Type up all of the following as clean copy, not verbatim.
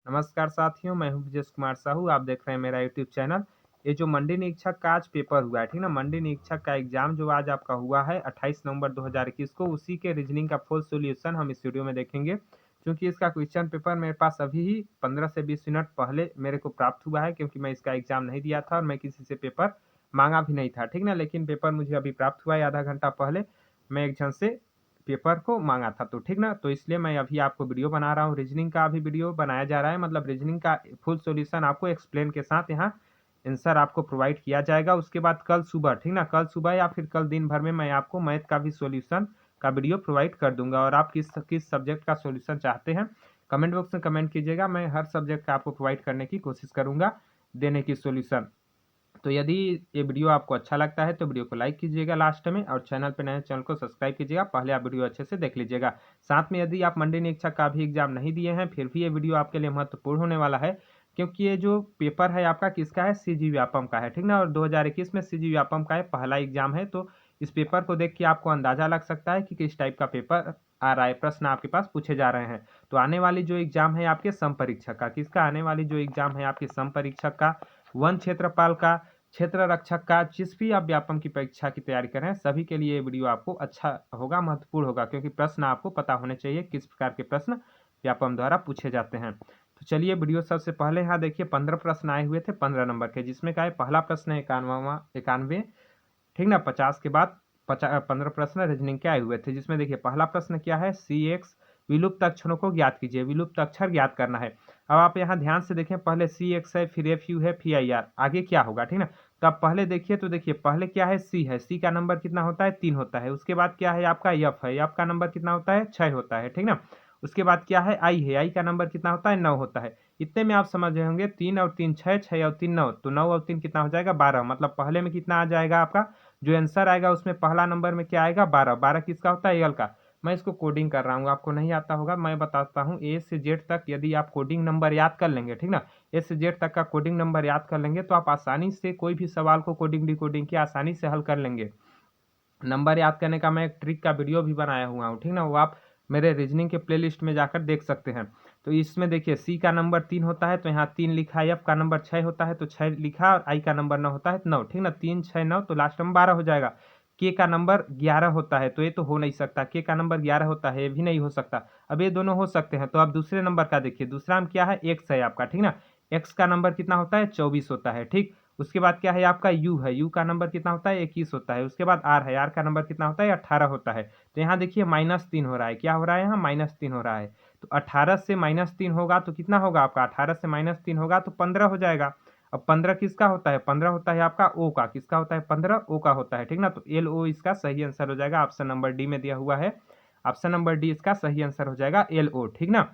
नमस्कार साथियों, मैं हूं ब्रजेश कुमार साहू। आप देख रहे हैं मेरा यूट्यूब चैनल। ये जो मंडी निरीक्षक का आज पेपर हुआ है, ठीक ना। मंडी निरीक्षक का एग्जाम जो आज आपका हुआ है 28 नवंबर 2021 को, उसी के रीजनिंग का फुल सॉल्यूशन हम इस वीडियो में देखेंगे। क्योंकि इसका क्वेश्चन पेपर मेरे पास अभी ही 15 से 20 मिनट पहले मेरे को प्राप्त हुआ है, क्योंकि मैं इसका एग्जाम नहीं दिया था और मैं किसी से पेपर मांगा भी नहीं था, ठीक ना। लेकिन पेपर मुझे अभी प्राप्त हुआ है आधा घंटा पहले। मैं एक जन से पेपर को मांगा था, तो ठीक ना। तो इसलिए मैं अभी आपको वीडियो बना रहा हूँ, रीजनिंग का भी वीडियो बनाया जा रहा है। मतलब रीजनिंग का फुल सॉल्यूशन आपको एक्सप्लेन के साथ यहाँ आंसर आपको प्रोवाइड किया जाएगा। उसके बाद कल सुबह, ठीक ना, कल सुबह या फिर कल दिन भर में मैं आपको मैथ का भी सॉल्यूशन का वीडियो प्रोवाइड कर दूंगा। और आप किस किस सब्जेक्ट का सॉल्यूशन चाहते हैं, कमेंट बॉक्स में कमेंट कीजिएगा। मैं हर सब्जेक्ट का आपको प्रोवाइड करने की कोशिश करूंगा, देने की सॉल्यूशन। तो यदि ये वीडियो आपको अच्छा लगता है तो वीडियो को लाइक कीजिएगा लास्ट में, और चैनल पर नए चैनल को सब्सक्राइब कीजिएगा। पहले आप वीडियो अच्छे से देख लीजिएगा। साथ में यदि आप मंडी निरीक्षक का भी एग्जाम नहीं दिए हैं, फिर भी ये वीडियो आपके लिए महत्वपूर्ण होने वाला है। क्योंकि ये जो पेपर है आपका किसका है, सीजी व्यापम का है, ठीक ना। और 2021 में सीजी व्यापम का पहला एग्जाम है। तो इस पेपर को देख के आपको अंदाजा लग सकता है कि किस टाइप का पेपर आ रहा है, प्रश्न आपके पास पूछे जा रहे हैं। तो आने वाली जो एग्जाम है आपके सम परीक्षक का, किसका आने वाली जो एग्जाम है आपके सम परीक्षक का, वन क्षेत्रपाल का, क्षेत्र रक्षक का, जिस भी आप व्यापम की परीक्षा की तैयारी कर रहे हैं, सभी के लिए ये वीडियो आपको अच्छा होगा, महत्वपूर्ण होगा। क्योंकि प्रश्न आपको पता होने चाहिए किस प्रकार के प्रश्न व्यापम द्वारा पूछे जाते हैं। तो चलिए वीडियो सबसे पहले यहाँ देखिए 15 प्रश्न आए हुए थे 15 नंबर के, जिसमें का है पहला प्रश्न है 91, ठीक ना। 50 के बाद 15 प्रश्न रीजनिंग के आए हुए थे, जिसमें देखिए पहला प्रश्न क्या है, सी एक्स विलुप्त अक्षरों को ज्ञात कीजिए। विलुप्त अक्षर ज्ञात करना है। अब आप यहाँ ध्यान से देखें, पहले सी एक्स है, फिर एफ यू है, फिर आई आर, आगे क्या होगा, ठीक ना। तो आप पहले देखिए, तो देखिए पहले क्या है, सी है, सी का नंबर कितना होता है, 3 होता है। उसके बाद क्या है आपका एफ है, एफ का नंबर कितना होता है, 6 होता है, ठीक ना। उसके बाद क्या है, आई है, आई का नंबर कितना होता है, 9 होता है। इतने में आप समझ रहे होंगे, 3 और 3 6, 6 और 3 9, तो 9 और 3 कितना हो जाएगा, 12। मतलब पहले में कितना आ जाएगा आपका जो आंसर आएगा, उसमें पहला नंबर में क्या आएगा, 12। 12 किसका होता है, एल का। मैं इसको कोडिंग कर रहा हूँ, आपको नहीं आता होगा, मैं बताता हूँ। ए से जेड तक यदि आप कोडिंग नंबर याद कर लेंगे, ठीक ना, ए से जेड तक का कोडिंग नंबर याद कर लेंगे, तो आप आसानी से कोई भी सवाल को कोडिंग डिकोडिंग की आसानी से हल कर लेंगे। नंबर याद करने का मैं एक ट्रिक का वीडियो भी बनाया हुआ हूँ, ठीक ना। वो आप मेरे रीजनिंग के प्लेलिस्ट में जाकर देख सकते हैं। तो इसमें देखिए सी का नंबर 3 होता है, तो यहाँ 3 लिखा है। एफ का नंबर 6 होता है, तो 6 लिखा। और आई का नंबर 9 होता है, तो 9, ठीक ना। 3 6 9, तो लास्ट में 12 हो जाएगा। के का नंबर 11 होता है, तो ये तो हो नहीं सकता। के का नंबर 11 होता है, ये भी नहीं हो सकता। अब ये दोनों हो सकते हैं, तो आप दूसरे नंबर का देखिए। दूसरा में क्या है, एक्स है आपका, ठीक ना। एक्स का नंबर कितना होता है, 24 होता है, ठीक। उसके बाद क्या है आपका यू है, यू का नंबर कितना होता है, 21 होता है। उसके बाद आर है, आर का नंबर कितना होता है, 18 होता है। तो यहाँ देखिए -3 हो रहा है, क्या हो रहा है यहाँ, -3 हो रहा है। तो 18 से -3 होगा तो कितना होगा आपका, 18 से -3 होगा तो 15 हो जाएगा। अब 15 किसका होता है, 15 होता है आपका ओ का। किसका होता है, 15 ओ का होता है, ठीक ना। तो एल ओ इसका सही आंसर हो जाएगा। ऑप्शन नंबर डी में दिया हुआ है, ऑप्शन नंबर डी इसका सही आंसर हो जाएगा, एल ओ, ठीक ना।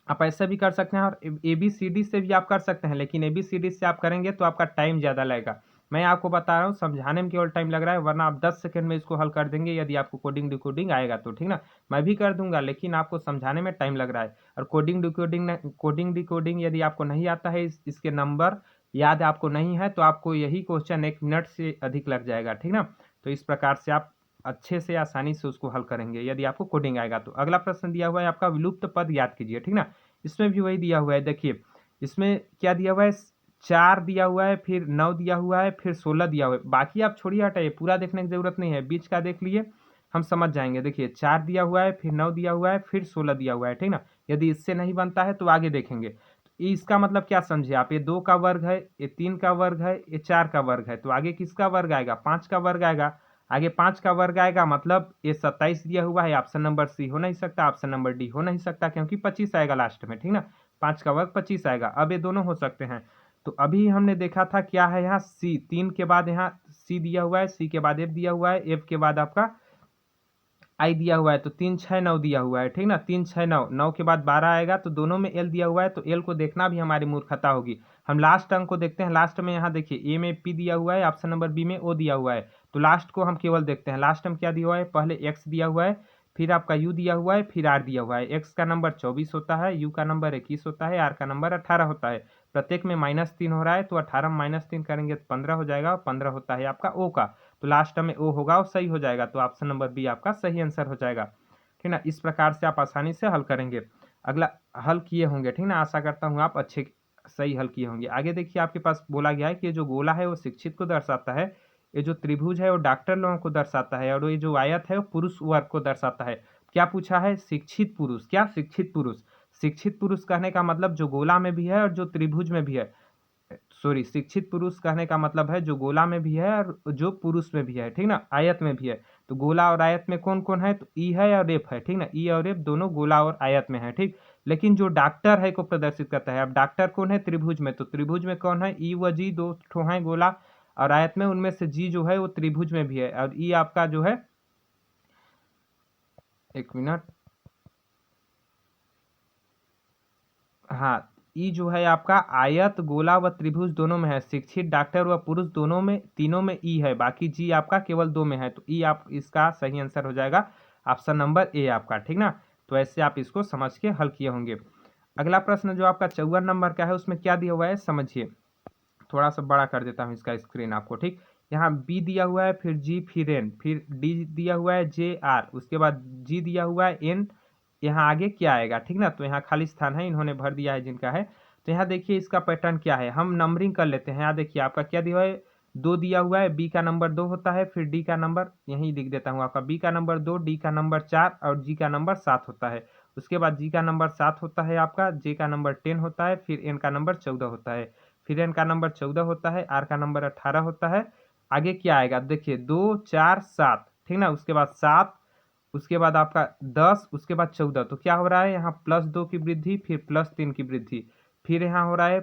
आप ऐसे भी कर सकते हैं, और ए बी सी डी से भी आप कर सकते हैं। लेकिन ए बी सी डी से आप करेंगे तो आपका टाइम ज़्यादा लगेगा। मैं आपको बता रहा हूँ, समझाने में केवल टाइम लग रहा है, वरना आप 10 सेकंड में इसको हल कर देंगे, यदि आपको कोडिंग डिकोडिंग आएगा तो, ठीक ना। मैं भी कर दूंगा, लेकिन आपको समझाने में टाइम लग रहा है। और कोडिंग डिकोडिंग यदि आपको नहीं आता है, इसके नंबर याद आपको नहीं है, तो आपको यही क्वेश्चन 1 मिनट से अधिक लग जाएगा, ठीक ना। तो इस प्रकार से आप अच्छे से आसानी से उसको हल करेंगे यदि आपको कोडिंग आएगा तो। अगला प्रश्न दिया हुआ है आपका, विलुप्त पद याद कीजिए, ठीक ना। इसमें भी वही दिया हुआ है, देखिए इसमें क्या दिया हुआ है, 4 दिया हुआ है, फिर 9 दिया हुआ है, फिर 16 दिया हुआ है। बाकी आप छोड़िए, हटाइए, पूरा देखने की जरूरत नहीं है, बीच का देख लिए, हम समझ जाएंगे। देखिए 4 दिया हुआ है, फिर 9 दिया हुआ है, फिर 16 दिया हुआ है, ठीक ना। यदि इससे नहीं बनता है तो आगे देखेंगे। तो इसका मतलब क्या समझे आप, ये 2 का वर्ग है, ये 3 का वर्ग है, ये 4 का वर्ग है, तो आगे किसका वर्ग आएगा, 5 का वर्ग आएगा। आगे 5 का वर्ग आएगा, मतलब ये 27 दिया हुआ है। ऑप्शन नंबर सी हो नहीं सकता, ऑप्शन नंबर डी हो नहीं सकता, क्योंकि 25 आएगा लास्ट में, ठीक ना। 5 का वर्ग 25 आएगा। अब ये दोनों हो सकते हैं। तो अभी हमने देखा था क्या है यहाँ, सी, 3 के बाद यहाँ सी दिया हुआ है, सी के बाद एफ दिया हुआ है, एफ के बाद आपका आई दिया हुआ है, तो 3 6 9 दिया हुआ है, ठीक ना। 3 6 9, 9 के बाद 12 आएगा, तो दोनों में एल दिया हुआ है, तो एल को देखना भी हमारी मूर्खता होगी। हम लास्ट अंक को देखते हैं। लास्ट में यहाँ देखिए ए में पी दिया हुआ है, ऑप्शन नंबर बी में ओ दिया हुआ है, तो लास्ट को हम केवल देखते हैं। लास्ट में क्या दिया हुआ है, पहले एक्स दिया हुआ है, फिर आपका यू दिया हुआ है, फिर आर दिया हुआ है। एक्स का नंबर 24 होता है, यू का नंबर 21 होता है, आर का नंबर 18 होता है। प्रत्येक में -3 हो रहा है, तो 18 में -3 करेंगे तो 15 हो जाएगा, और 15 होता है आपका ओ का। तो लास्ट में ओ होगा और सही हो जाएगा, तो ऑप्शन नंबर बी आपका सही आंसर हो जाएगा, ठीक ना। इस प्रकार से आप आसानी से हल करेंगे। अगला हल किए होंगे, ठीक ना, आशा करता हूँ आप अच्छे सही हल किए होंगे। आगे देखिए आपके पास बोला गया है कि ये जो गोला है वो शिक्षित को दर्शाता है, ये जो त्रिभुज है वो डॉक्टर लोगों को दर्शाता है, और ये जो आयत है वो पुरुष वर्ग को दर्शाता है। क्या पूछा है? शिक्षित पुरुष। क्या? शिक्षित पुरुष। शिक्षित पुरुष कहने का मतलब जो गोला में भी है और जो त्रिभुज में भी है, सॉरी, शिक्षित पुरुष कहने का मतलब है जो गोला में भी है और जो पुरुष में भी है, ठीक ना, आयत में भी है। तो गोला और आयत में कौन कौन है? तो ई है और एफ है, ठीक ना, ई और एफ दोनों गोला और आयत में है, ठीक। लेकिन जो डॉक्टर है को प्रदर्शित करता है, अब डॉक्टर कौन है? त्रिभुज में, तो त्रिभुज में कौन है? ई व जी दो ठो है गोला, और आयत में उनमें से जी जो है वो त्रिभुज में भी है, और ई आपका जो है, एक मिनट, हाँ, ई जो है आपका आयत, गोला व त्रिभुज दोनों में है। शिक्षित, डॉक्टर व पुरुष दोनों में, तीनों में ई है, बाकी जी आपका केवल दो में है। तो ई आप इसका सही आंसर हो जाएगा ऑप्शन नंबर ए आपका, ठीक ना। तो ऐसे आप इसको समझ के हल किए होंगे। अगला प्रश्न जो आपका 54 नंबर का है, उसमें क्या दिया हुआ है समझिए। थोड़ा सा बड़ा कर देता हूँ इसका स्क्रीन आपको, ठीक। यहाँ बी दिया हुआ है, फिर जी, फिर एन, फिर डी दिया हुआ है, जे आर, उसके बाद जी दिया हुआ है, एन, यहाँ आगे क्या आएगा, ठीक ना। तो यहाँ खाली स्थान है, इन्होंने भर दिया है जिनका है। तो यहाँ देखिए इसका पैटर्न क्या है, हम नंबरिंग कर लेते हैं। यहाँ देखिए आपका क्या दिया हुआ है, 2 दिया हुआ है, बी का नंबर 2 होता है, फिर डी का नंबर, यहीं लिख देता हूँ आपका, बी का नंबर 2, डी का नंबर 4 और जी का नंबर 7 होता है। उसके बाद जी का नंबर 7 होता है आपका, जे का नंबर 10 होता है, फिर एन का नंबर 14 होता है, फिर एन का नंबर 14 होता है, आर का नंबर 18 होता है। आगे क्या आएगा देखिए, 2 4 7, ठीक ना, उसके बाद 7, उसके बाद आपका 10, उसके बाद 14। तो क्या हो रहा है यहाँ, +2 की वृद्धि, फिर +3 की वृद्धि, फिर यहाँ हो रहा है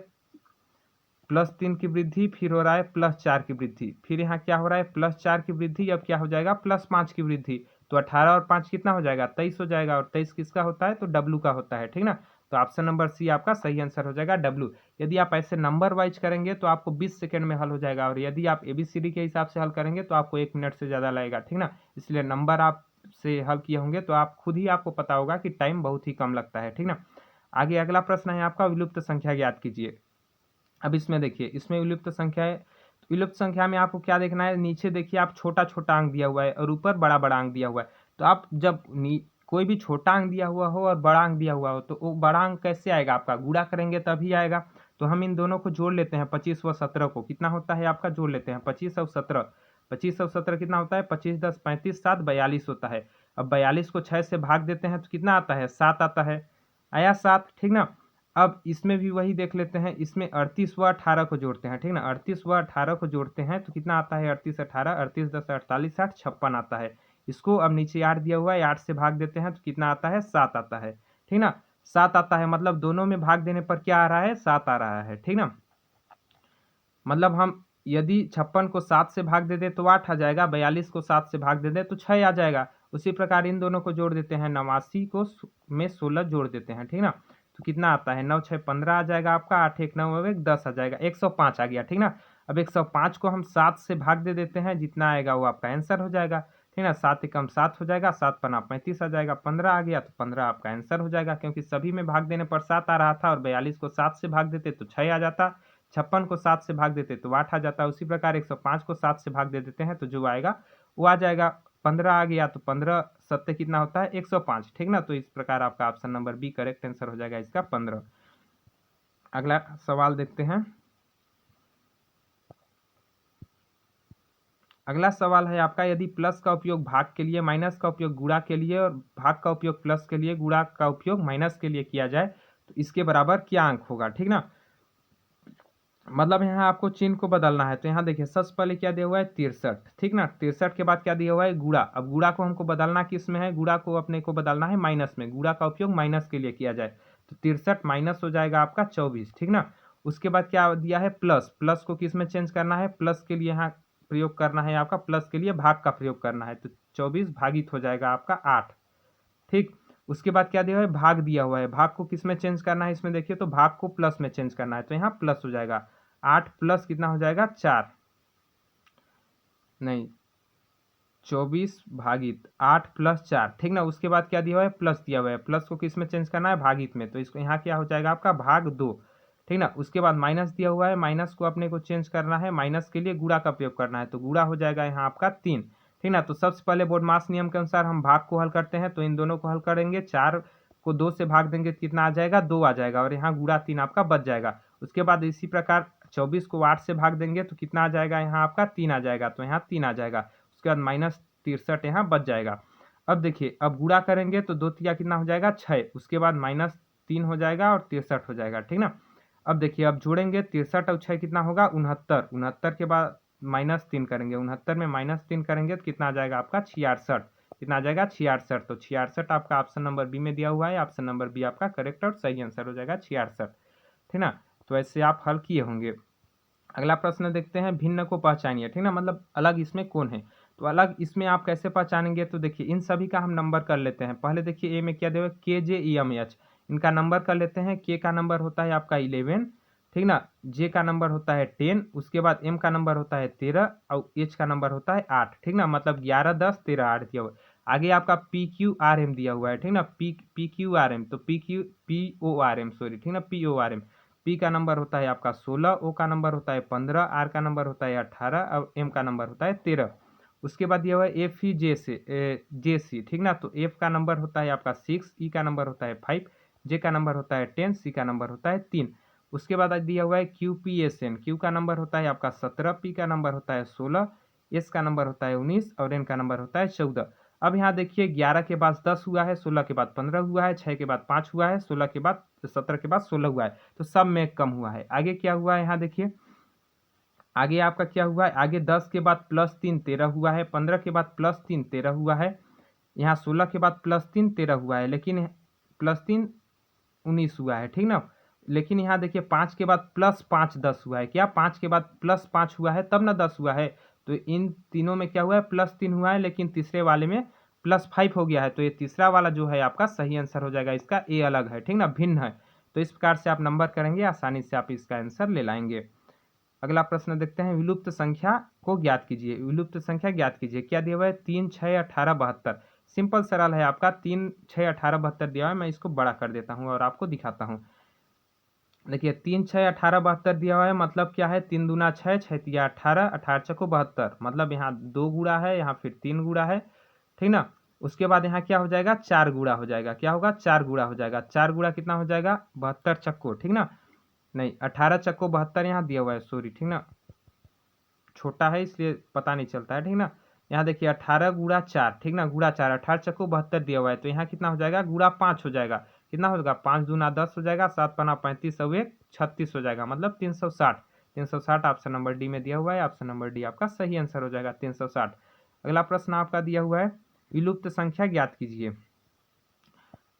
+3 की वृद्धि, फिर हो रहा है +4 की वृद्धि, फिर यहाँ क्या हो रहा है +4 की वृद्धि, अब क्या हो जाएगा +5 की वृद्धि। तो 18 और 5 कितना हो जाएगा, 23 हो जाएगा, और 23 किसका होता है? तो डब्लू का होता है, ठीक ना। तो ऑप्शन नंबर सी आपका सही आंसर हो जाएगा, डब्लू। यदि आप ऐसे नंबर वाइज करेंगे तो आपको 20 सेकंड में हल हो जाएगा, और यदि आप एबीसीडी के हिसाब से हल करेंगे तो आपको 1 मिनट से ज़्यादा लगेगा, ठीक ना। इसलिए नंबर आप से हल किए होंगे तो आप खुद ही आपको पता होगा कि टाइम बहुत ही कम लगता है, ठीक ना। आगे अगला प्रश्न है आपका, विलुप्त संख्या ज्ञात कीजिए। अब इसमें देखिए, इसमें विलुप्त संख्या है, तो विलुप्त संख्या में आपको क्या देखना है, नीचे देखिए आप छोटा छोटा अंक दिया हुआ है और ऊपर बड़ा बड़ा अंक दिया हुआ है। तो आप जब कोई भी छोटा अंक दिया हुआ हो और बड़ा अंक दिया हुआ हो, तो वो बड़ा अंक कैसे आएगा आपका, गुणा करेंगे तभी आएगा। तो हम इन दोनों को जोड़ लेते हैं, 25 व 17 को, कितना होता है आपका, जोड़ लेते हैं 25 और 17, 25 और 17 कितना होता है, 25 10 35 7 42 होता है। अब 42 को 6 से भाग देते हैं तो कितना आता है, 7 आता है, आया 7, ठीक ना। अब इसमें भी वही देख लेते हैं, इसमें 38 व 18 को जोड़ते हैं, ठीक ना, 38 व 18 को जोड़ते हैं तो कितना आता है, 38 18, 38 10 48 60 56 आता है। इसको अब नीचे 8 दिया हुआ है, 8 से भाग देते हैं तो कितना आता है, 7 आता है, ठीक ना। 7 आता है, मतलब दोनों में भाग देने पर क्या आ रहा है, 7 आ रहा है, ठीक ना। मतलब हम यदि 56 को 7 से भाग दे दे तो 8 आ जाएगा, 42 को 7 से भाग दे दे तो 6 आ जाएगा। उसी प्रकार इन दोनों को जोड़ देते हैं, 89 को में 16 जोड़ देते हैं, ठीक ना। तो कितना आता है, 9 6 15 आ जाएगा आपका, 8 1 9 1 10 आ जाएगा, 105 आ गया, ठीक ना। अब 105 को हम 7 से भाग दे देते हैं, जितना आएगा वो आपका आंसर हो जाएगा, ठीक ना। 7 एकम 7 हो जाएगा, 7 पन्ना 35 आ जाएगा, 15 आ गया तो 15 आपका आंसर हो जाएगा, क्योंकि सभी में भाग देने पर 7 आ रहा था, और 42 को 7 से भाग देते तो 6 आ जाता, 56 को 7 से भाग देते तो 8 आ जाता। उसी प्रकार 105 को 7 से भाग दे देते हैं तो जो आएगा वो आ जाएगा, 15 आ गया तो 15 सत्ते कितना होता है, 105, ठीक ना। तो इस प्रकार आपका option number B correct answer हो जाएगा इसका 15। अगला सवाल देखते हैं। अगला सवाल है आपका, यदि प्लस का उपयोग भाग के लिए, माइनस का उपयोग गुणा के लिए और भाग का उपयोग प्लस के लिए, गुणा का उपयोग माइनस के लिए किया जाए तो इसके बराबर क्या अंक होगा, ठीक ना। मतलब यहाँ आपको चिन्ह को बदलना है। तो यहाँ देखिए सबसे पहले क्या दिया हुआ है, 63, ठीक ना। 63 के बाद क्या दिया हुआ है, गुणा। अब गुणा को हमको बदलना किस में है, गुणा को अपने को बदलना है माइनस में, गुणा का उपयोग माइनस के लिए किया जाए। तो 63 माइनस हो जाएगा आपका 24, ठीक ना। उसके बाद क्या दिया है, प्लस। प्लस को किस में चेंज करना है, प्लस के लिए यहाँ प्रयोग करना है आपका, प्लस के लिए भाग का प्रयोग करना है। तो 24 भागित हो जाएगा आपका 8, ठीक। उसके बाद क्या दिया हुआ है, भाग दिया हुआ है, भाग को किस में चेंज करना है, इसमें देखिए तो भाग को प्लस में चेंज करना है, तो यहाँ प्लस हो जाएगा 8 प्लस कितना हो जाएगा, 4, नहीं 24 भागित 8 प्लस 4, ठीक ना। उसके बाद क्या दिया हुआ है, प्लस दिया हुआ है, प्लस को किस में चेंज करना है, भागित में, तो इसको यहाँ क्या हो जाएगा आपका भाग 2, ठीक ना। उसके बाद माइनस दिया हुआ है, माइनस को अपने को चेंज करना है, माइनस के लिए गुणा का प्रयोग करना है, तो गुणा हो जाएगा यहाँ आपका 3, ठीक ना। तो सबसे पहले बोर्डमास नियम के अनुसार हम भाग को हल करते हैं, तो इन दोनों को हल करेंगे, 4 को 2 से भाग देंगे तो कितना आ जाएगा, 2 आ जाएगा और यहाँ गुणा 3 आपका बच जाएगा। उसके बाद इसी प्रकार 24 को 8 से भाग देंगे तो कितना आ जाएगा, यहाँ आपका 3 आ जाएगा, तो यहाँ 3 आ जाएगा। उसके बाद -63 यहाँ बच जाएगा। अब देखिए, अब गुणा करेंगे तो 2 तिया कितना हो जाएगा, 6। उसके बाद -3 हो जाएगा और 63 हो जाएगा, ठीक ना। अब देखिए, अब जोड़ेंगे 63 और 6 कितना होगा, 69। 69 के बाद -3 करेंगे, 69 में -3 करेंगे तो कितना आ जाएगा आपका, 66। कितना आ जाएगा, 66। तो 66 आपका ऑप्शन नंबर बी में दिया हुआ है। ऑप्शन नंबर बी आपका करेक्ट और सही आंसर हो जाएगा 66, ठीक ना। तो ऐसे आप हल किए होंगे। अगला प्रश्न देखते हैं, भिन्न को पहचानिए, ठीक ना, मतलब अलग इसमें कौन है। तो अलग इसमें आप कैसे पहचानेंगे, तो देखिए इन सभी का हम नंबर कर लेते हैं। पहले देखिए ए में क्या दिया, KJEMH, इनका नंबर कर लेते हैं। के का नंबर होता है आपका 11, ठीक ना। जे का नंबर होता है 10, उसके बाद एम का नंबर होता है 13 और एच का नंबर होता है 8, ठीक ना, मतलब 11, 10, 13, 8 दिया हुआ है। आगे आपका PQRM दिया हुआ है, ठीक ना, PQRM, तो PORM सॉरी, ठीक ना, PORM। पी का नंबर होता है आपका 16, ओ का नंबर होता है 15, आर का नंबर होता है 18 और एम का नंबर होता है 13। उसके बाद दिया हुआ है FEJC, ठीक ना, तो एफ का नंबर होता है आपका 6, ई का नंबर होता है 5, जे का नंबर होता है 10, सी का नंबर होता है 3। उसके बाद दिया हुआ है QPSN, क्यू का नंबर होता है आपका 17, पी का नंबर होता है 16, एस का नंबर होता है 19 और एन का नंबर होता है 14। अब यहाँ देखिए 11 के बाद 10 हुआ है, 16 के बाद 15 हुआ है, 6 के बाद 5 हुआ है, 16 के बाद 17 के बाद 16 हुआ है, तो सब में कम हुआ है। आगे क्या हुआ है, यहाँ देखिए आगे आपका क्या हुआ है, आगे 10 के बाद +3 13 हुआ है, 15 के बाद +3 13 हुआ है, यहाँ 16 के बाद +3 13 हुआ है, लेकिन +3 19 हुआ है, ठीक ना। लेकिन यहाँ देखिए 5 के बाद +5 10 हुआ है, क्या 5 के बाद +5 हुआ है तब ना 10 हुआ है। तो इन तीनों में क्या हुआ है, +3 हुआ है, लेकिन तीसरे वाले में +5 हो गया है, तो ये तीसरा वाला जो है आपका सही आंसर हो जाएगा। इसका ए अलग है, ठीक ना, भिन्न है। तो इस प्रकार से आप नंबर करेंगे, आसानी से आप इसका आंसर ले लाएंगे। अगला प्रश्न देखते हैं, विलुप्त संख्या को ज्ञात कीजिए। विलुप्त संख्या ज्ञात कीजिए, क्या दिया हुआ है, 3, 6, 18, 72। सिंपल सरल है आपका, 3, 6, 18, 72 दिया हुआ है। मैं इसको बड़ा कर देता हूँ और आपको दिखाता हूँ। देखिए 3, 6, 18, 72 दिया हुआ है, मतलब क्या है, 3 दूना 6, 6 तिया 18, 18 चको 72, मतलब यहाँ 2 गुणा है, यहाँ फिर 3 गुणा है, ठीक ना। उसके बाद यहाँ क्या हो जाएगा, 4 गुणा हो जाएगा, क्या होगा, 4 गुणा हो जाएगा। 4 गुणा कितना हो जाएगा, 72 चक्को, ठीक ना, नहीं 18 चक्को 72 यहाँ दिया हुआ है, सॉरी, ठीक ना, छोटा है इसलिए पता नहीं चलता है, ठीक ना। यहाँ देखिए 18 गुणा 4, ठीक ना, गुणा 4, 18 चक्को 72 दिया हुआ है, तो यहाँ कितना हो जाएगा, गुणा 5 हो जाएगा। कितना होगा, 5 दूना 10 हो जाएगा, 7 पना 35 और 1 36 हो जाएगा, मतलब 360। 360 ऑप्शन नंबर डी में दिया हुआ है। ऑप्शन नंबर डी आपका सही आंसर हो जाएगा, 360। अगला प्रश्न आपका दिया हुआ है, विलुप्त संख्या ज्ञात कीजिए।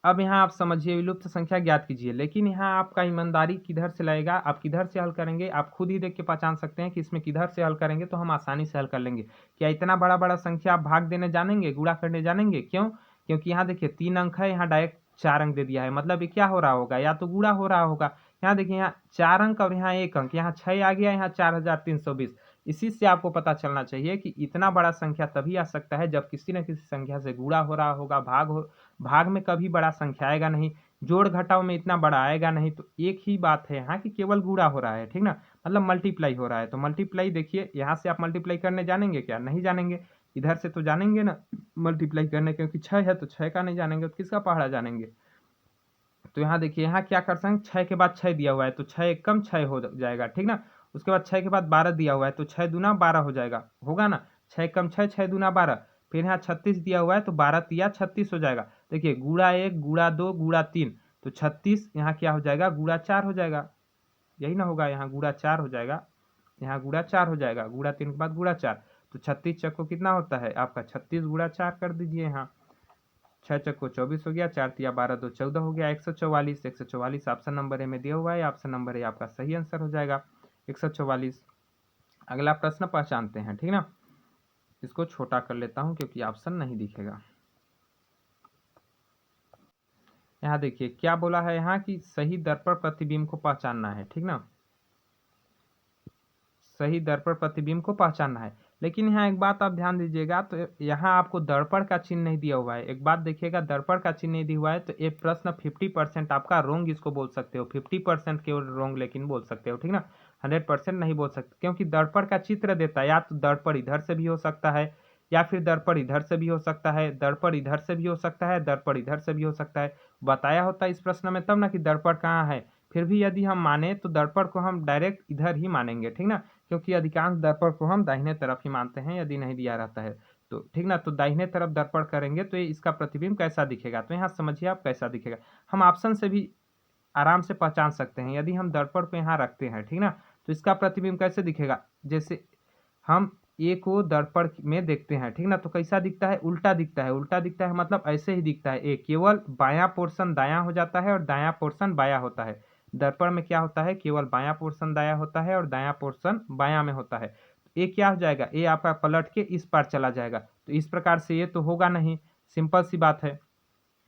अब यहाँ आप समझिए, विलुप्त संख्या ज्ञात कीजिए, लेकिन यहाँ आपका ईमानदारी किधर से लगेगा, आप किधर से हल करेंगे, आप खुद ही देख के पहचान सकते हैं कि इसमें किधर से हल करेंगे तो हम आसानी से हल कर लेंगे। क्या इतना बड़ा बड़ा संख्या आप भाग देने जानेंगे, गुणा करने जानेंगे, क्यों, क्योंकि यहाँ देखिए 3 अंक है, यहाँ डायरेक्ट 4 अंक दे दिया है, मतलब ये क्या हो रहा होगा, या तो गुणा हो रहा होगा। यहाँ देखिए यहाँ 4 अंक और यहाँ 1 अंक, यहाँ 6 आ गया, यहाँ 4320। इसी से आपको पता चलना चाहिए कि इतना बड़ा संख्या तभी आ सकता है जब किसी न किसी संख्या से गुणा हो रहा होगा, भाग में कभी बड़ा संख्या आएगा नहीं, जोड़ घटाव में इतना बड़ा आएगा नहीं। तो एक ही बात है यहाँ कि केवल गुणा हो रहा है, ठीक ना, मतलब मल्टीप्लाई हो रहा है। तो मल्टीप्लाई देखिए, यहाँ से आप मल्टीप्लाई करने जानेंगे क्या, नहीं जानेंगे। इधर से तो जानेंगे ना मल्टीप्लाई करने, क्योंकि 6 है तो 6 का नहीं जानेंगे तो किसका पहाड़ा जानेंगे। तो यहाँ देखिए, यहाँ क्या कर सकते हैं, 6 के बाद 6 दिया हुआ है तो 6 कम 6 हो जाएगा, ठीक ना। उसके बाद 6 के बाद 12 दिया हुआ है तो 6 दूना 12 हो जाएगा, होगा ना, 6 कम 6, 6 दूना 12। फिर यहाँ 36 दिया हुआ है तो 12 तिया 36 हो जाएगा। देखिए गुणा 1 गुणा 2 गुणा 3, तो 36 यहाँ क्या हो जाएगा, गुणा 4 हो जाएगा, यही ना होगा, यहाँ गुणा 4 हो जाएगा, यहाँ गुणा 4 हो जाएगा, गुणा 3 के बाद गुणा 4। तो 36 चक्को कितना होता है आपका, 36 गुणा 4 कर दीजिए, यहाँ 6 चक्को 24 हो गया, 4 तिया 12 2 14 हो गया, 144। 144 ऑप्शन नंबर ए में दिया हुआ है, ऑप्शन नंबर ए आपका सही आंसर हो जाएगा, 144। अगला प्रश्न पहचानते हैं, ठीक ना, इसको छोटा कर लेता हूं क्योंकि ऑप्शन नहीं दिखेगा। यहाँ देखिए क्या बोला है, यहाँ कि सही दर पर प्रतिबिंब को पहचानना है, ठीक ना, सही दर्पण प्रतिबिंब को पहचानना है। लेकिन यहाँ एक बात आप ध्यान दीजिएगा, तो यहाँ आपको दर्पण का चिन्ह नहीं दिया हुआ है। एक बात देखिएगा, दर्पण का चिन्ह नहीं दिया हुआ है तो ये प्रश्न 50% आपका रोंग इसको बोल सकते हो, 50% केवल रोंग लेकिन बोल सकते हो, ठीक ना, 100% नहीं बोल सकते, क्योंकि दर्पण का चित्र देता है, या तो दर्पण इधर से भी हो सकता है, या फिर दर्पण इधर से भी हो सकता है, दर्पण इधर से भी हो सकता है, दर्पण इधर से भी हो सकता है। बताया होता इस प्रश्न में तब ना कि दर्पण कहाँ है। फिर भी यदि हम माने तो दर्पण को हम डायरेक्ट इधर ही मानेंगे, ठीक ना, क्योंकि अधिकांश दर्पण को हम दाहिने तरफ ही मानते हैं यदि नहीं दिया रहता है तो, ठीक ना। तो दाहिने तरफ दर्पण करेंगे तो ये इसका प्रतिबिंब कैसा दिखेगा, तो यहाँ समझिए आप कैसा दिखेगा। हम ऑप्शन से भी आराम से पहचान सकते हैं। यदि हम दर्पण को यहाँ रखते हैं, ठीक ना, तो इसका प्रतिबिंब कैसे दिखेगा, जैसे हम ए को दर्पण में देखते हैं, ठीक ना, तो कैसा दिखता है, उल्टा दिखता है। उल्टा दिखता है मतलब ऐसे ही दिखता है, ए केवल बायां पोर्शन दायां हो जाता है और दायां पोर्शन बायां होता है। दर्पण में क्या होता है, केवल बायां पोर्शन दायां होता है और दायां पोर्शन बायां में होता है। ए क्या हो जाएगा, ए आपका पलट के इस पार चला जाएगा, तो इस प्रकार से ये तो होगा नहीं, सिंपल सी बात है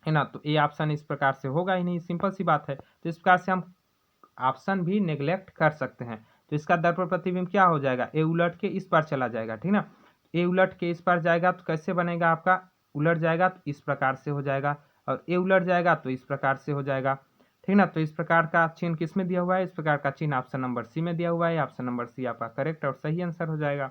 ना। तो ए ऑप्शन इस प्रकार से होगा ही नहीं, सिंपल सी बात है। तो इस प्रकार से हम ऑप्शन भी नेग्लेक्ट कर सकते हैं। तो इसका दर्पण प्रतिबिंब क्या हो जाएगा, ए उलट के इस पार चला जाएगा, ठीक ना। ए उलट के इस पार जाएगा तो कैसे बनेगा आपका, उलट जाएगा तो इस प्रकार से हो जाएगा, और ए उलट जाएगा तो इस प्रकार से हो जाएगा, ठीक ना। तो इस प्रकार का चिन्ह किस में दिया हुआ है, इस प्रकार का चिन्ह ऑप्शन नंबर सी में दिया हुआ है। ऑप्शन नंबर सी आपका करेक्ट और सही आंसर हो जाएगा।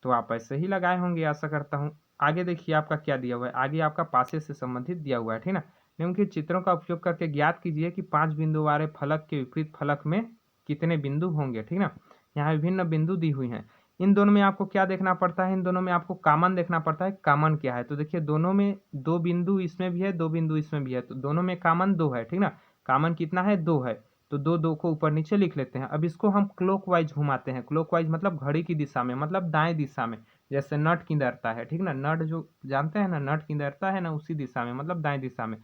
तो आप ऐसे ही लगाए होंगे, आशा करता हूँ। आगे देखिए आपका क्या दिया हुआ है, आगे आपका पासे से संबंधित दिया हुआ है, ठीक ना। निम्नलिखित चित्रों का उपयोग करके ज्ञात कीजिए कि 5 बिंदु वाले फलक के विपरीत फलक में कितने बिंदु होंगे, ठीक ना। यहाँ विभिन्न बिंदु दी हुई हैं। इन दोनों में आपको क्या देखना पड़ता है, इन दोनों में आपको कॉमन देखना पड़ता है, कॉमन क्या है। तो देखिए दोनों में 2 बिंदु इसमें भी है, 2 बिंदु इसमें भी है, तो दोनों में कॉमन 2 है, ठीक ना। कॉमन कितना है, 2 है, तो 2 को ऊपर नीचे लिख लेते हैं। अब इसको हम क्लॉकवाइज घुमाते हैं, क्लॉकवाइज मतलब घड़ी की दिशा में, मतलब दाएं दिशा में, जैसे नट किंदरता है, ठीक ना, नट जो जानते हैं ना, नट किंदरता है ना, उसी दिशा में, मतलब दाएं दिशा में।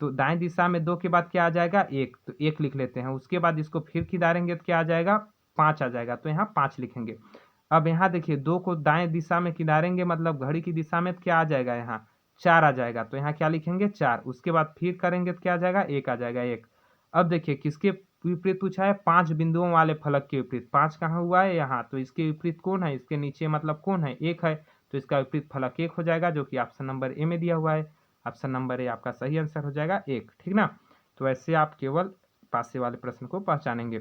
तो दाएं दिशा में 2 के बाद क्या आ जाएगा, 1, तो 1 लिख लेते हैं। उसके बाद इसको फिर खिदारेंगे तो क्या आ जाएगा, 5 आ जाएगा, तो यहाँ 5 लिखेंगे। अब यहाँ देखिए 2 को दाएं दिशा में खिदारेंगे मतलब घड़ी की दिशा में, तो क्या आ जाएगा, यहाँ 4 आ जाएगा, तो यहाँ क्या लिखेंगे, 4। उसके बाद फिर करेंगे तो क्या आ जाएगा, 1 आ जाएगा, 1। अब देखिए किसके विपरीत पूछा है, 5 बिंदुओं वाले फलक के विपरीत। 5 कहाँ हुआ है, यहाँ, तो इसके विपरीत कौन है, इसके नीचे मतलब कौन है, 1 है, तो इसका विपरीत फलक 1 हो जाएगा, जो कि ऑप्शन नंबर ए में दिया हुआ है। ऑप्शन नंबर ए आपका सही आंसर हो जाएगा, 1, ठीक ना। तो ऐसे आप केवल पासे वाले प्रश्न को पहचानेंगे।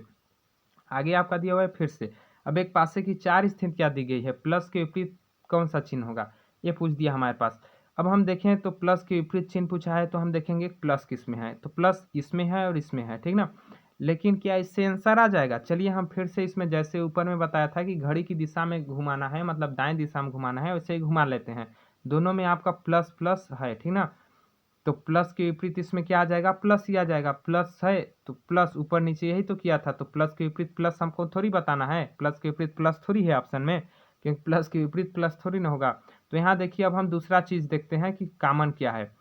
आगे आपका दिया हुआ है फिर से, अब एक पासे की 4 स्थितियां दी गई है, प्लस के विपरीत कौन सा चिन्ह होगा, ये पूछ दिया हमारे पास। अब हम देखें तो प्लस के विपरीत चिन्ह पूछा है, तो हम देखेंगे प्लस किस में है, तो प्लस इसमें है और इसमें है, ठीक ना। लेकिन क्या इससे आंसर आ जाएगा, चलिए हम फिर से इसमें जैसे ऊपर में बताया था कि घड़ी की दिशा में घुमाना है, मतलब दाएं दिशा में घुमाना है, वैसे ही घुमा लेते हैं। दोनों में आपका प्लस प्लस है, ठीक ना। तो प्लस के विपरीत इसमें क्या आ जाएगा, प्लस ही आ जाएगा, प्लस है तो प्लस, ऊपर नीचे यही तो किया था, तो प्लस के विपरीत प्लस हमको थोड़ी बताना है, प्लस के विपरीत प्लस थोड़ी है ऑप्शन में, क्योंकि प्लस के विपरीत प्लस थोड़ी ना होगा। तो यहाँ देखिए अब हम दूसरा चीज देखते हैं कि कॉमन क्या है।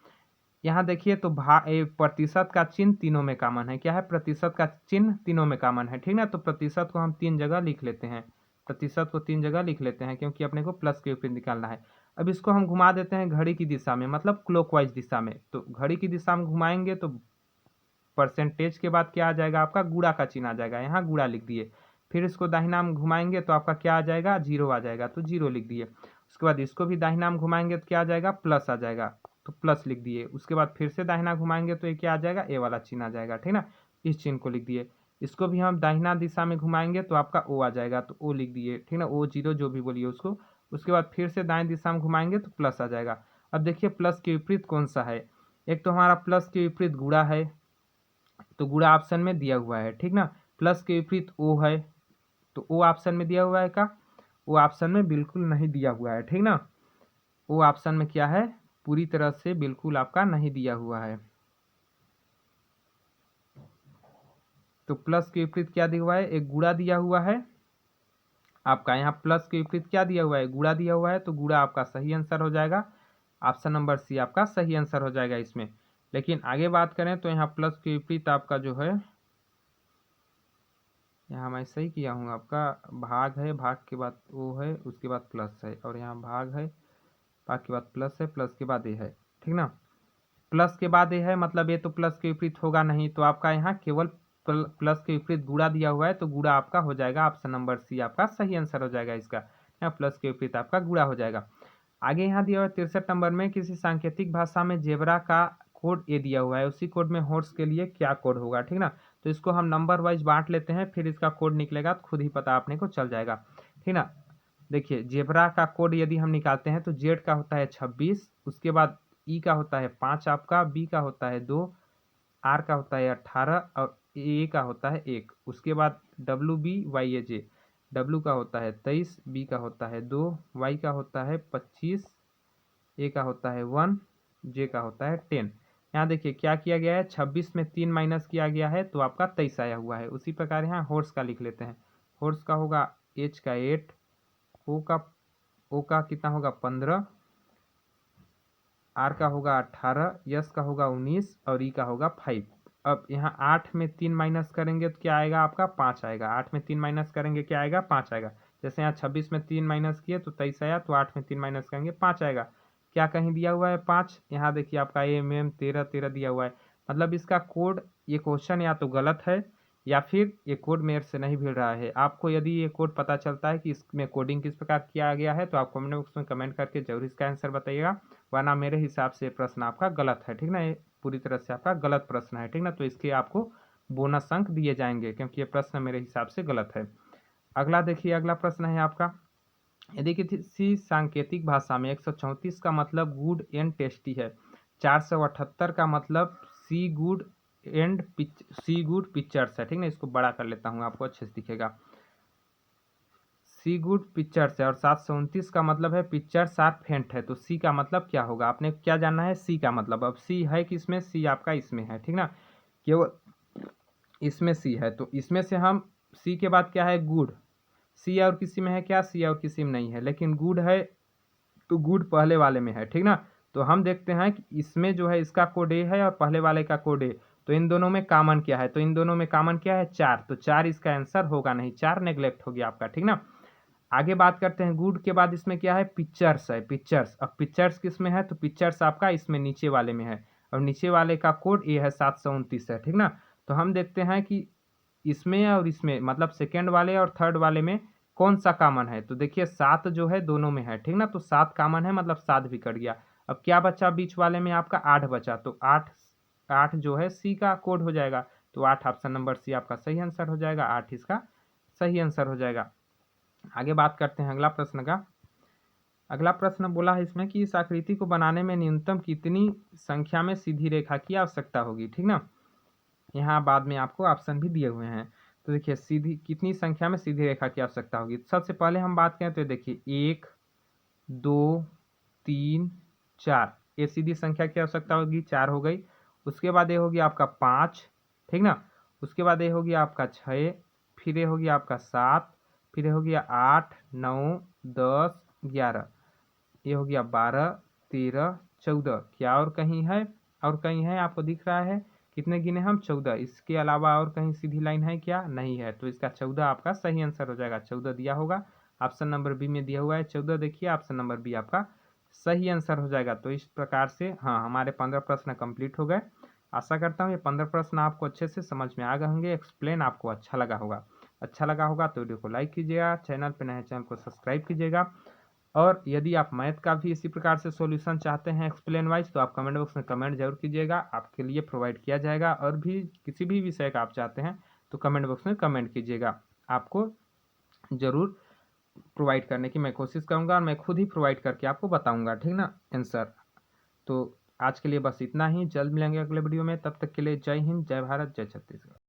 यहाँ देखिए तो प्रतिशत का चिन्ह तीनों में कॉमन है, क्या है, प्रतिशत का चिन्ह तीनों में कॉमन है, ठीक ना। तो प्रतिशत को हम 3 जगह लिख लेते हैं, प्रतिशत को 3 जगह लिख लेते हैं, क्योंकि अपने को प्लस के विपरीत निकालना है। अब इसको हम घुमा देते हैं घड़ी की दिशा में, मतलब क्लॉकवाइज दिशा में। तो घड़ी की दिशा में घुमाएंगे तो परसेंटेज के बाद क्या आ जाएगा, आपका गुणा का चिन्ह आ जाएगा, यहाँ गुणा लिख दिए। फिर इसको दाहिना में घुमाएंगे तो आपका क्या आ जाएगा, 0 आ जाएगा, तो 0 लिख दिए। उसके बाद इसको भी दाहिना में घुमाएंगे तो क्या आ जाएगा, प्लस आ जाएगा, तो प्लस लिख दिए। उसके बाद फिर से दाहिना घुमाएंगे तो ये क्या आ जाएगा, ए वाला चिन्ह आ जाएगा, ठीक ना, इस चिन्ह को लिख दिए। इसको भी हम दाहिना दिशा में घुमाएंगे तो आपका ओ आ जाएगा, तो ओ लिख दिए, ठीक ना, ओ 0 जो भी बोलिए उसको। उसके बाद फिर से दाएं दिशा में घुमाएंगे तो प्लस आ जाएगा। अब देखिए प्लस के विपरीत कौन सा है, एक तो हमारा प्लस के विपरीत गुणा है, तो गुणा ऑप्शन में दिया हुआ है, ठीक ना। प्लस के विपरीत ओ है, तो ओ ऑप्शन में दिया हुआ है का, वो ऑप्शन में बिल्कुल नहीं दिया हुआ है, ठीक ना। वो ऑप्शन में क्या है, पूरी तरह से बिल्कुल आपका नहीं दिया हुआ है। तो प्लस के विपरीत क्या दिया हुआ है, एक गुणा दिया हुआ है आपका। यहाँ प्लस के विपरीत क्या दिया हुआ है, गुणा दिया हुआ है, तो गुणा आपका सही आंसर हो जाएगा। ऑप्शन नंबर सी आपका सही आंसर हो जाएगा इसमें। लेकिन आगे बात करें तो यहाँ प्लस के विपरीत आपका जो है, यहाँ मैं सही किया हूँ, आपका भाग है, भाग के बाद ओ है, उसके बाद प्लस है, और यहाँ भाग है, भाग के बाद प्लस है, प्लस के बाद ए है, ठीक ना। प्लस के बाद ए है मतलब ये तो प्लस के विपरीत होगा नहीं, तो आपका यहाँ केवल प्लस के विपरीत गुणा दिया हुआ है, तो गुणा आपका हो जाएगा, ऑप्शन नंबर सी आपका सही आंसर हो जाएगा इसका। यहाँ प्लस के विपरीत आपका गुणा हो जाएगा। आगे यहाँ दिया हुआ है 63 नंबर में, किसी सांकेतिक भाषा में जेबरा का कोड ए दिया हुआ है, उसी कोड में हॉर्स के लिए क्या कोड होगा, ठीक ना। तो इसको हम नंबर वाइज बांट लेते हैं, फिर इसका कोड निकलेगा तो खुद ही पता आपने को चल जाएगा, ठीक ना। देखिए जेबरा का कोड यदि हम निकालते हैं तो जेड का होता है 26, उसके बाद ई का होता है 5 आपका, बी का होता है 2, आर का होता है 18 और ए का होता है 1। उसके बाद WB YAJ, डब्लू का होता है 23, बी का होता है 2, वाई का होता है 25, ए का होता है 1, जे का होता है 10। यहाँ देखिए क्या किया गया है, 26 में 3 माइनस किया गया है तो आपका 23 आया हुआ है। उसी प्रकार यहाँ हॉर्स का लिख लेते हैं। हॉर्स का होगा एच का 8, ओ का कितना होगा 15, आर का होगा 18, यस का होगा 19 और ई का होगा 5। अब यहाँ 8 में 3 माइनस करेंगे तो क्या आएगा आपका 5 आएगा। 8 में 3 माइनस करेंगे क्या आएगा 5 आएगा। जैसे यहाँ 26 में 3 माइनस किए तो 23 आया, तो 8 में 3 माइनस करेंगे 5 आएगा। क्या कहीं दिया हुआ है 5, यहाँ देखिए आपका MM 13 दिया हुआ है। मतलब इसका कोड, ये क्वेश्चन या तो गलत है या फिर ये कोड मेरे से नहीं मिल रहा है। आपको यदि ये कोड पता चलता है कि इसमें कोडिंग किस प्रकार किया गया है तो आप कमेंट बॉक्स में कमेंट करके जरूर इसका आंसर बताइएगा, वरना मेरे हिसाब से प्रश्न आपका गलत है, ठीक ना। ये पूरी तरह से आपका गलत प्रश्न है, ठीक ना। तो इसके आपको बोनस अंक दिए जाएंगे क्योंकि ये प्रश्न मेरे हिसाब से गलत है। अगला देखिए, अगला प्रश्न है आपका, यदि किसी सांकेतिक भाषा में 134 का मतलब गुड एंड टेस्टी है, 478 का मतलब सी गुड पिक्चर्स है, ठीक ना। इसको बड़ा कर लेता हूँ, आपको अच्छे से दिखेगा। सी गुड पिक्चर्स है और 729 का मतलब है पिक्चर्स आर फेंट है। तो सी का मतलब क्या होगा, आपने क्या जानना है सी का मतलब। अब सी है किसमें, सी आपका इसमें है, ठीक ना। केवल इसमें सी है तो इसमें से हम सी के बाद क्या है गुड, सी और किसी में है क्या, सी और किसी में नहीं है, लेकिन गुड है तो गुड पहले वाले में है, ठीक ना। तो हम देखते हैं कि इसमें जो है इसका कोड ए है और पहले वाले का कोड ए, तो इन दोनों में कॉमन क्या है, तो इन दोनों में कॉमन क्या है 4, तो 4 इसका आंसर होगा नहीं, 4 नेग्लेक्ट हो गया आपका, ठीक ना। आगे बात करते हैं, गुड के बाद इसमें क्या है पिक्चर्स है, पिक्चर्स। अब पिक्चर्स किस में है, तो पिक्चर्स आपका इसमें नीचे वाले में है और नीचे वाले का कोड ए है 729 है, ठीक ना। तो हम देखते हैं कि इसमें और इसमें मतलब सेकेंड वाले और थर्ड वाले में कौन सा कॉमन है। तो देखिए 7 जो है दोनों में है, ठीक ना। तो 7 कॉमन है मतलब 7 भी कट गया। अब क्या बचा बीच वाले में आपका 8 बचा, तो 8 जो है सी का कोड हो जाएगा। तो 8 ऑप्शन नंबर सी आपका सही आंसर हो जाएगा, 8 इसका सही आंसर हो जाएगा। आगे बात करते हैं अगला प्रश्न का। अगला प्रश्न बोला है इसमें कि इस आकृति को बनाने में न्यूनतम कितनी संख्या में सीधी रेखा की आवश्यकता होगी, ठीक ना। यहाँ बाद में आपको ऑप्शन भी दिए हुए हैं। तो देखिए सीधी कितनी संख्या में सीधी रेखा की आवश्यकता होगी। सबसे पहले हम बात करें तो देखिए 1 2 3 4, ये सीधी संख्या की आवश्यकता होगी, 4 हो गई। उसके बाद ये होगी आपका 5, ठीक ना। उसके बाद ये होगी आपका 6, फिर ये होगी आपका 7, फिर ये हो गया 8 9 10 11, ये हो गया 12 13 14। क्या और कहीं है, और कहीं है आपको दिख रहा है, कितने गिने हम 14। इसके अलावा और कहीं सीधी लाइन है क्या, नहीं है। तो इसका 14 आपका सही आंसर हो जाएगा, 14 दिया होगा। ऑप्शन नंबर बी में दिया हुआ है 14, देखिए ऑप्शन नंबर बी आपका सही आंसर हो जाएगा। तो इस प्रकार से हाँ हमारे 15 प्रश्न कंप्लीट हो गए। आशा करता हूँ ये 15 प्रश्न आपको अच्छे से समझ में आ गए होंगे, एक्सप्लेन आपको अच्छा लगा होगा। अच्छा लगा होगा तो वीडियो को लाइक कीजिएगा, चैनल पर नए चैनल को सब्सक्राइब कीजिएगा। और यदि आप मैथ का भी इसी प्रकार से सॉल्यूशन चाहते हैं एक्सप्लेन वाइज, तो आप कमेंट बॉक्स में कमेंट जरूर कीजिएगा, आपके लिए प्रोवाइड किया जाएगा। और भी किसी भी विषय का आप चाहते हैं तो कमेंट बॉक्स में कमेंट कीजिएगा, आपको ज़रूर प्रोवाइड करने की मैं कोशिश करूँगा और मैं खुद ही प्रोवाइड करके आपको बताऊँगा, ठीक ना आंसर। तो आज के लिए बस इतना ही, जल्द मिलेंगे अगले वीडियो में, तब तक के लिए जय हिंद, जय भारत, जय छत्तीसगढ़।